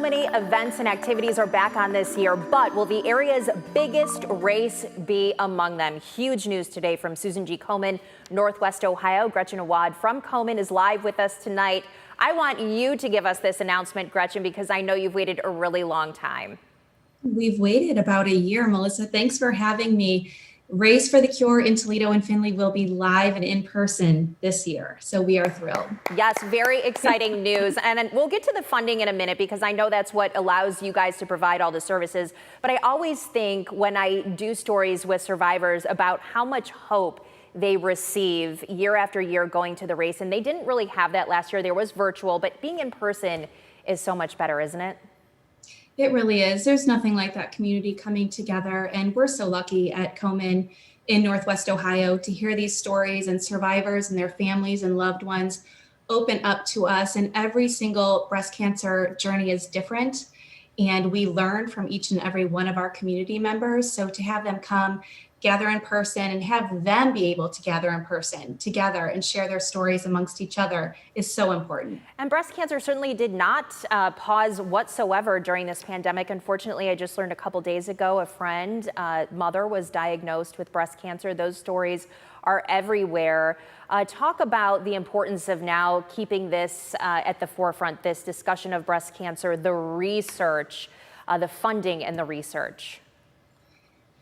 many events and activities are back on this year, but will the area's biggest race be among them? Huge news today from Susan G. Komen, Northwest Ohio. Gretchen Awad from Komen is live with us tonight. I want you to give us this announcement, Gretchen, because I know you've waited a really long time. We've waited about a year, Melissa. Thanks for having me. Race for the Cure in Toledo and Findlay will be live and in person this year, so we are thrilled. Yes, very exciting news. And we'll get to the funding in a minute because I know that's what allows you guys to provide all the services. But I always think when I do stories with survivors about how much hope they receive year after year going to the race, and they didn't really have that last year. There was virtual, but being in person is so much better, isn't it? It really is. There's nothing like that community coming together. And we're so lucky at Komen in Northwest Ohio to hear these stories and survivors and their families and loved ones open up to us. And every single breast cancer journey is different. And we learn from each and every one of our community members. So to have them come gather in person and have them be able to gather in person together and share their stories amongst each other is so important. And breast cancer certainly did not pause whatsoever during this pandemic. Unfortunately, I just learned a couple days ago, a friend, mother was diagnosed with breast cancer. Those stories are everywhere. Talk about the importance of now keeping this at the forefront, this discussion of breast cancer, the research, the funding and the research.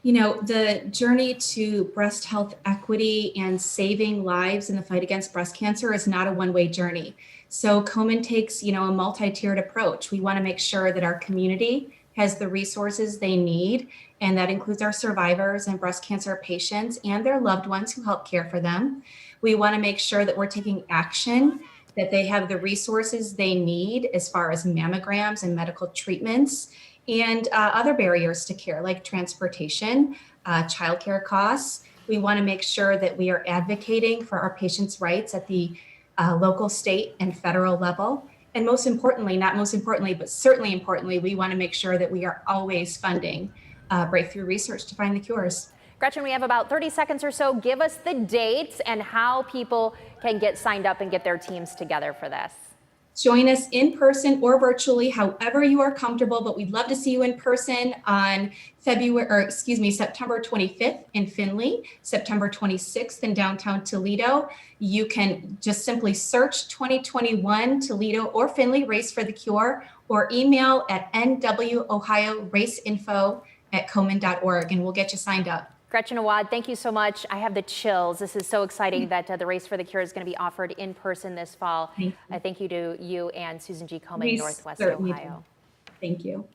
You know, the journey to breast health equity and saving lives in the fight against breast cancer is not a one-way journey. So Komen takes, a multi-tiered approach. We want to make sure that our community has the resources they need, and that includes our survivors and breast cancer patients and their loved ones who help care for them. We want to make sure that we're taking action, that they have the resources they need as far as mammograms and medical treatments, and other barriers to care like transportation, childcare costs. We want to make sure that we are advocating for our patients' rights at the local, state, and federal level. And most importantly, not most importantly, but certainly importantly, we want to make sure that we are always funding breakthrough research to find the cures. Gretchen, we have about 30 seconds or so. Give us the dates and how people can get signed up and get their teams together for this. Join us in person or virtually, however you are comfortable, but we'd love to see you in person on September 25th in Findlay, September 26th in downtown Toledo. You can just simply search 2021 Toledo or Findlay Race for the Cure, or email at nwohio.raceinfo@komen.org, and we'll get you signed up. Gretchen Awad, thank you so much. I have the chills. This is so exciting that the Race for the Cure is going to be offered in person this fall. Thank you to you and Susan G. Komen, Northwest Ohio. Thank you.